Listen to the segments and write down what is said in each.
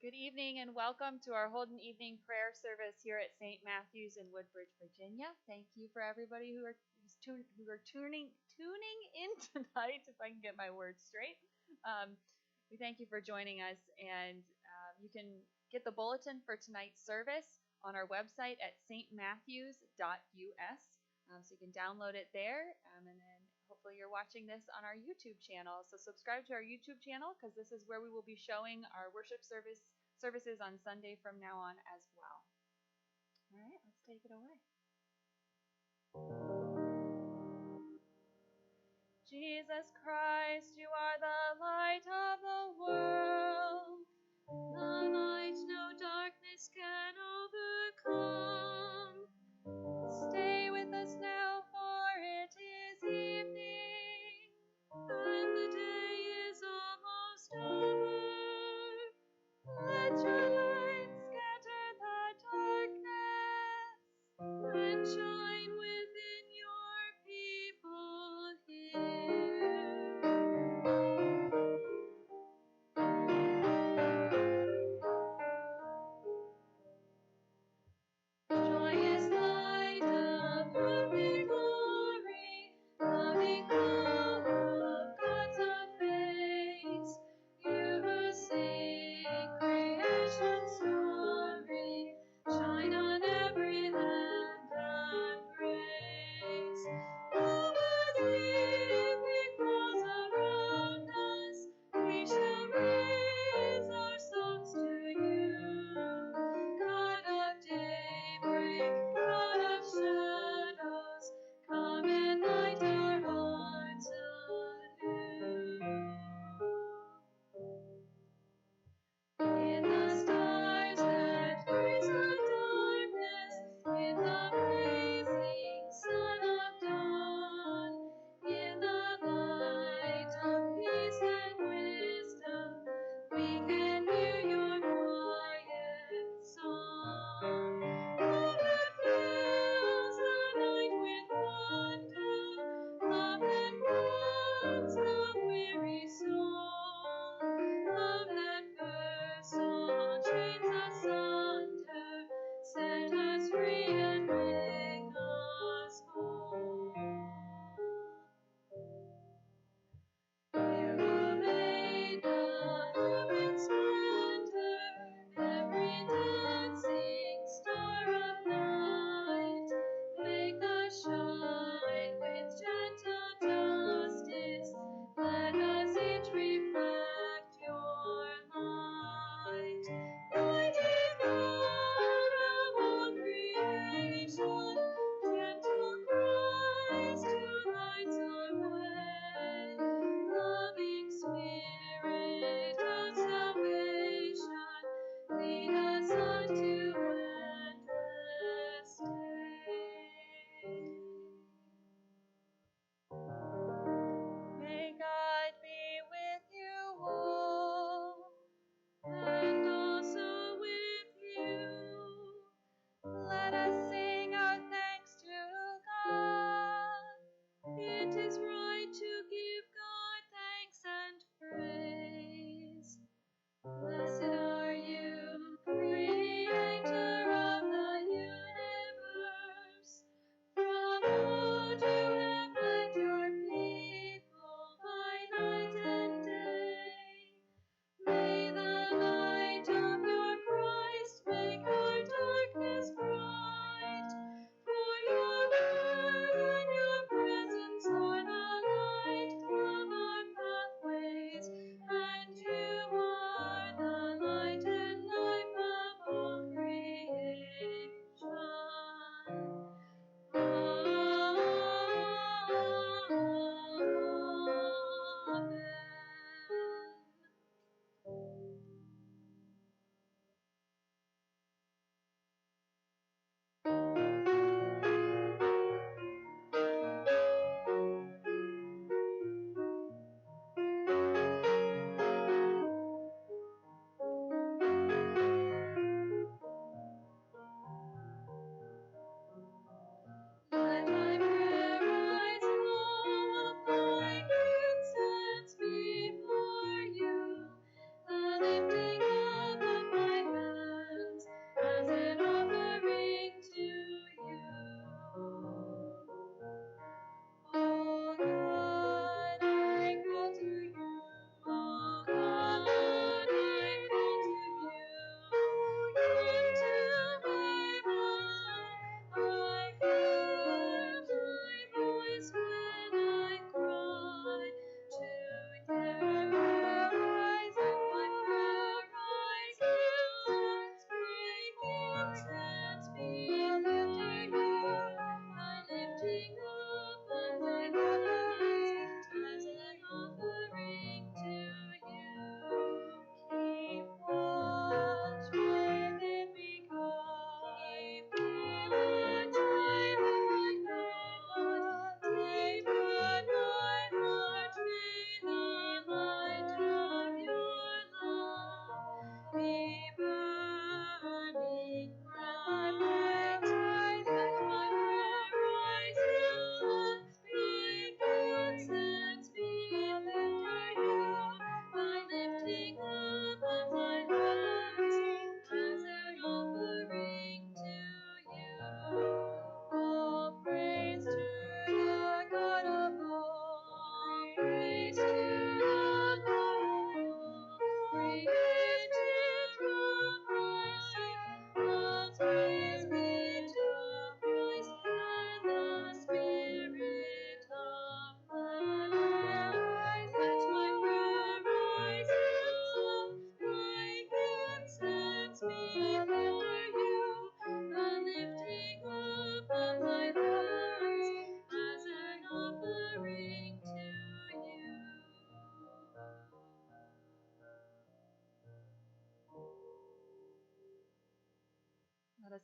Good evening and welcome to our Holden evening prayer service here at St. Matthew's in Woodbridge, Virginia. Thank you for everybody who are tuning in tonight, if I can get my words straight. We thank you for joining us, and you can get the bulletin for tonight's service on our website at stmatthews.us. So you can download it there, and then hopefully you're watching this on our YouTube channel. So subscribe to our YouTube channel because this is where we will be showing our worship services on Sunday from now on as well. All right, let's take it away. Jesus Christ, you are the light of the world. The light no darkness can overcome. Stay with us now, for it is evening, and the day is almost over. Let your light scatter the darkness, and shine within your people here. Joyous light of perfect glory, loving power of God's own face, you who sing creation's story, shine on every land and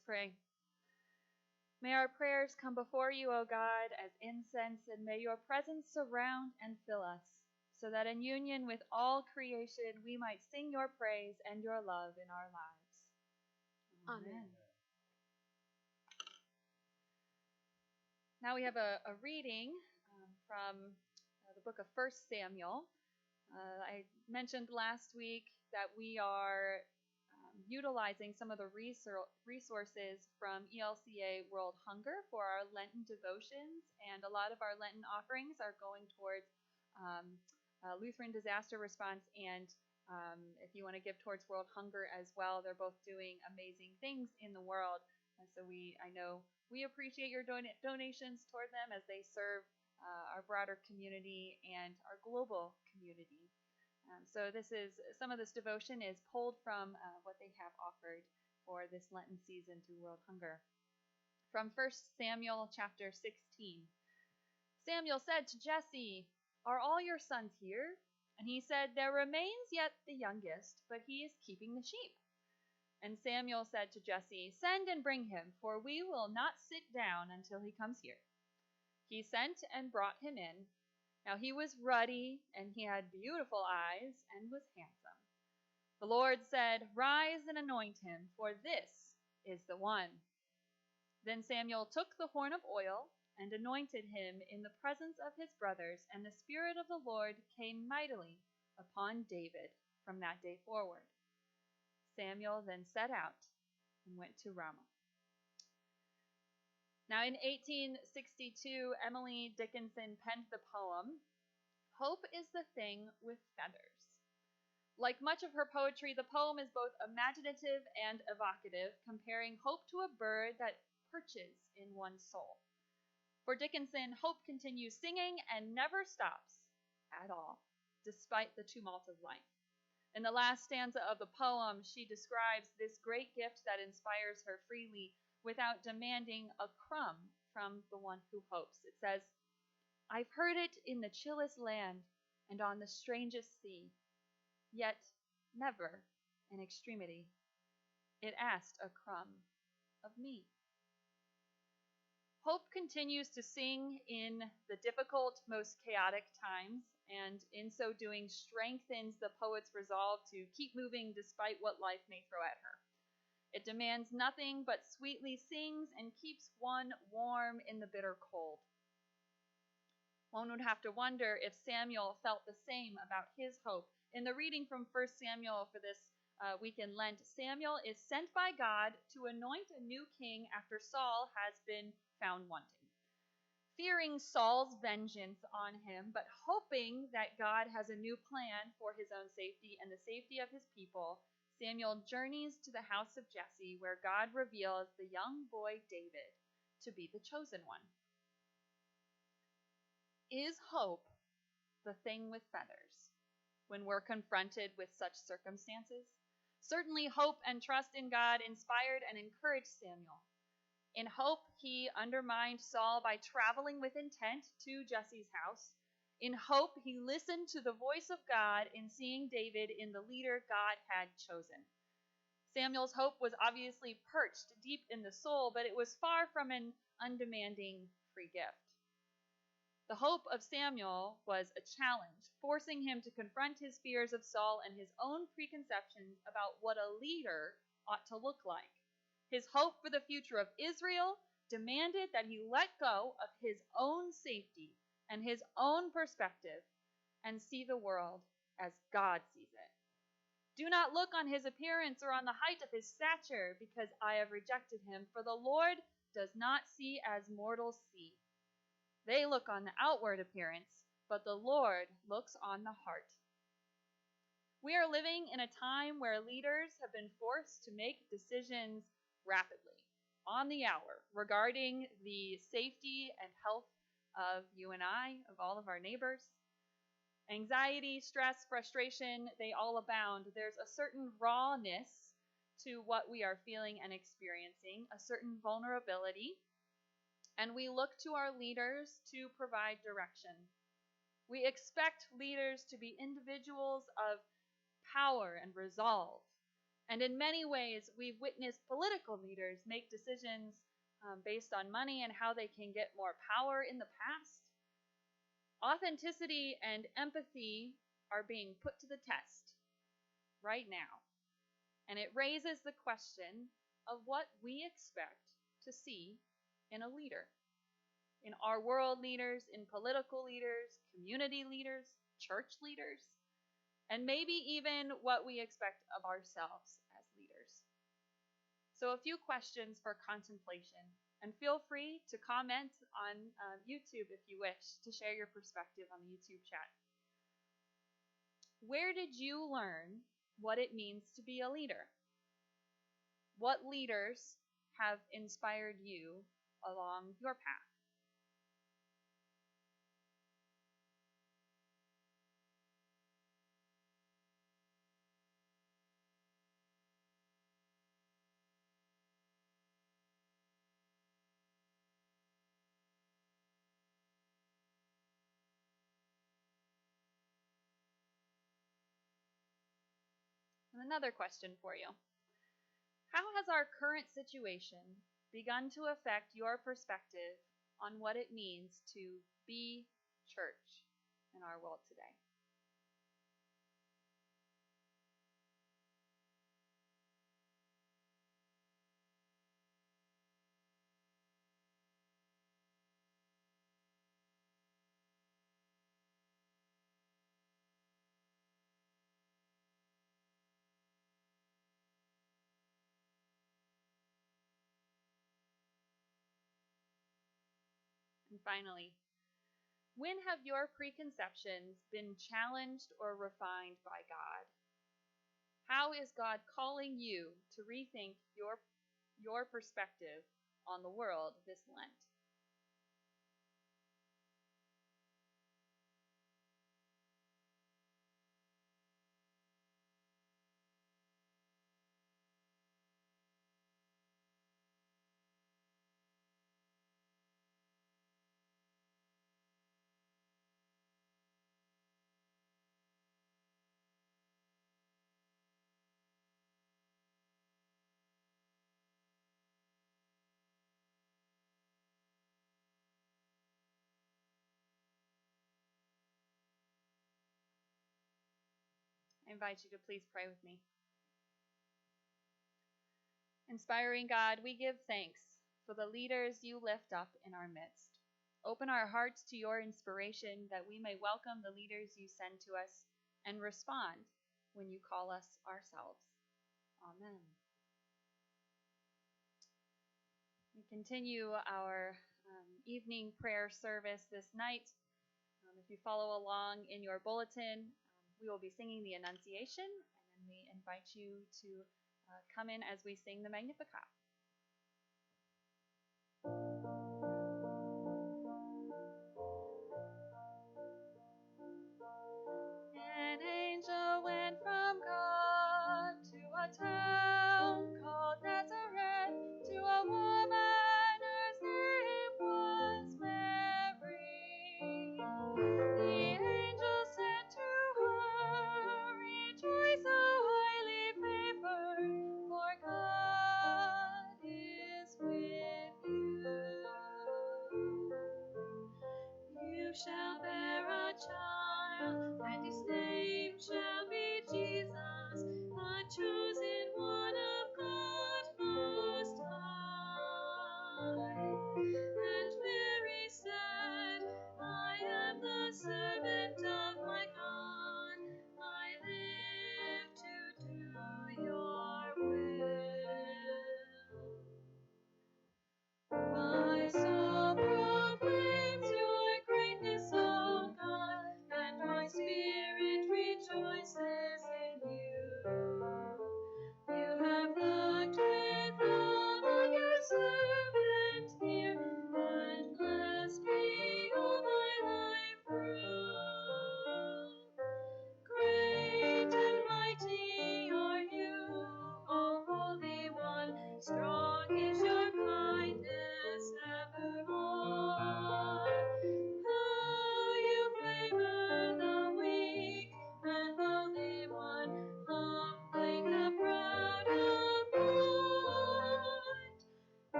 Let's pray. May our prayers come before you, O God, as incense, and may your presence surround and fill us, so that in union with all creation we might sing your praise and your love in our lives. Amen. Now we have a reading from the book of 1 Samuel. I mentioned last week that we are utilizing some of the resources from ELCA World Hunger for our Lenten devotions, and a lot of our Lenten offerings are going towards Lutheran disaster response, and if you want to give towards World Hunger as well, they're both doing amazing things in the world. And so I know we appreciate your donations toward them as they serve our broader community and our global community. So some of this devotion is pulled from what they have offered for this Lenten season through World Hunger. From 1 Samuel chapter 16. Samuel said to Jesse, "Are all your sons here?" And he said, "There remains yet the youngest, but he is keeping the sheep." And Samuel said to Jesse, "Send and bring him, for we will not sit down until he comes here." He sent and brought him in. Now he was ruddy, and he had beautiful eyes, and was handsome. The Lord said, "Rise and anoint him, for this is the one." Then Samuel took the horn of oil and anointed him in the presence of his brothers, and the Spirit of the Lord came mightily upon David from that day forward. Samuel then set out and went to Ramah. Now in 1862, Emily Dickinson penned the poem, "Hope is the thing with feathers." Like much of her poetry, the poem is both imaginative and evocative, comparing hope to a bird that perches in one's soul. For Dickinson, hope continues singing and never stops at all, despite the tumult of life. In the last stanza of the poem, she describes this great gift that inspires her freely without demanding a crumb from the one who hopes. It says, "I've heard it in the chillest land and on the strangest sea, yet never in extremity it asked a crumb of me." Hope continues to sing in the difficult, most chaotic times, and in so doing strengthens the poet's resolve to keep moving despite what life may throw at her. It demands nothing but sweetly sings and keeps one warm in the bitter cold. One would have to wonder if Samuel felt the same about his hope. In the reading from 1 Samuel for this week in Lent, Samuel is sent by God to anoint a new king after Saul has been found wanting. Fearing Saul's vengeance on him, but hoping that God has a new plan for his own safety and the safety of his people, Samuel journeys to the house of Jesse, where God reveals the young boy David to be the chosen one. Is hope the thing with feathers when we're confronted with such circumstances? Certainly, hope and trust in God inspired and encouraged Samuel. In hope, he undermined Saul by traveling with intent to Jesse's house. In hope, he listened to the voice of God in seeing David in the leader God had chosen. Samuel's hope was obviously perched deep in the soul, but it was far from an undemanding free gift. The hope of Samuel was a challenge, forcing him to confront his fears of Saul and his own preconceptions about what a leader ought to look like. His hope for the future of Israel demanded that he let go of his own safety and his own perspective and see the world as God sees it. "Do not look on his appearance or on the height of his stature, because I have rejected him, for the Lord does not see as mortals see. They look on the outward appearance, but the Lord looks on the heart." We are living in a time where leaders have been forced to make decisions rapidly, on the hour, regarding the safety and health of you and I, of all of our neighbors. Anxiety, stress, frustration, they all abound. There's a certain rawness to what we are feeling and experiencing, a certain vulnerability, and we look to our leaders to provide direction. We expect leaders to be individuals of power and resolve, And in many ways, we've witnessed political leaders make decisions based on money and how they can get more power in the past. Authenticity and empathy are being put to the test right now. And it raises the question of what we expect to see in a leader. In our world leaders, in political leaders, community leaders, church leaders, and maybe even what we expect of ourselves as leaders. So a few questions for contemplation, and feel free to comment on YouTube if you wish to share your perspective on the YouTube chat. Where did you learn what it means to be a leader? What leaders have inspired you along your path? And another question for you. How has our current situation begun to affect your perspective on what it means to be church in our world today? And finally, when have your preconceptions been challenged or refined by God? How is God calling you to rethink your perspective on the world this Lent? I invite you to please pray with me. Inspiring God, we give thanks for the leaders you lift up in our midst. Open our hearts to your inspiration that we may welcome the leaders you send to us and respond when you call us ourselves. Amen. We continue our evening prayer service this night. If you follow along in your bulletin, we will be singing the Annunciation, and then we invite you to come in as we sing the Magnificat. An angel went from God to a town called Nazareth, to a woman whose name was Mary. The angel said to her, "Rejoice, O highly favored, for God is with you. You shall bear a child, and his name shall be Jesus, the chosen one of God Most High." And Mary said, "I am the servant of my God. I live to do your will." My soul proclaims your greatness, O God, and my spirit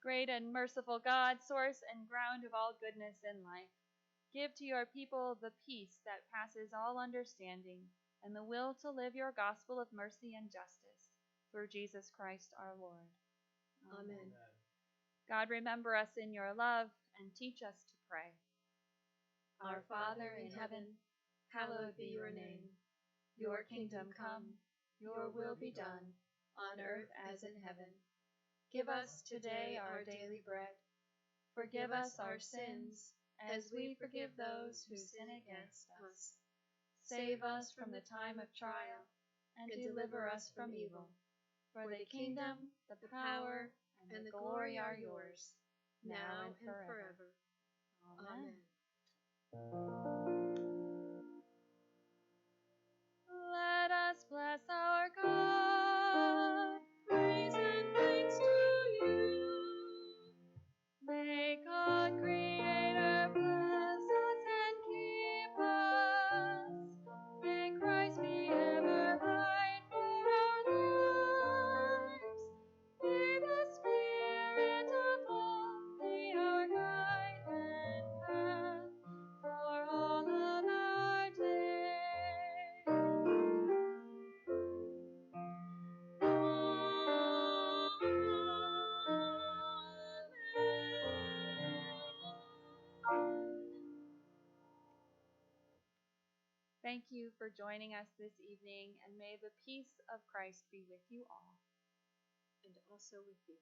Great and merciful God, source and ground of all goodness and life, give to your people the peace that passes all understanding and the will to live your gospel of mercy and justice through Jesus Christ our Lord. Amen. God, remember us in your love and teach us to pray. Our Father in heaven, hallowed be your name. Your kingdom come, your will be done, on earth as in heaven. Give us today our daily bread. Forgive us our sins, as we forgive those who sin against us. Save us from the time of trial, and deliver us from evil. For the kingdom, the power, and the glory are yours, now and forever. Amen. Let us bless our God. Praise and thanks to you. May God, Creator, bless us and keep us. May Christ be ever light for our lives. May the Spirit of love be our guide and path for all of our days. Thank you for joining us this evening, and may the peace of Christ be with you all. And also with you.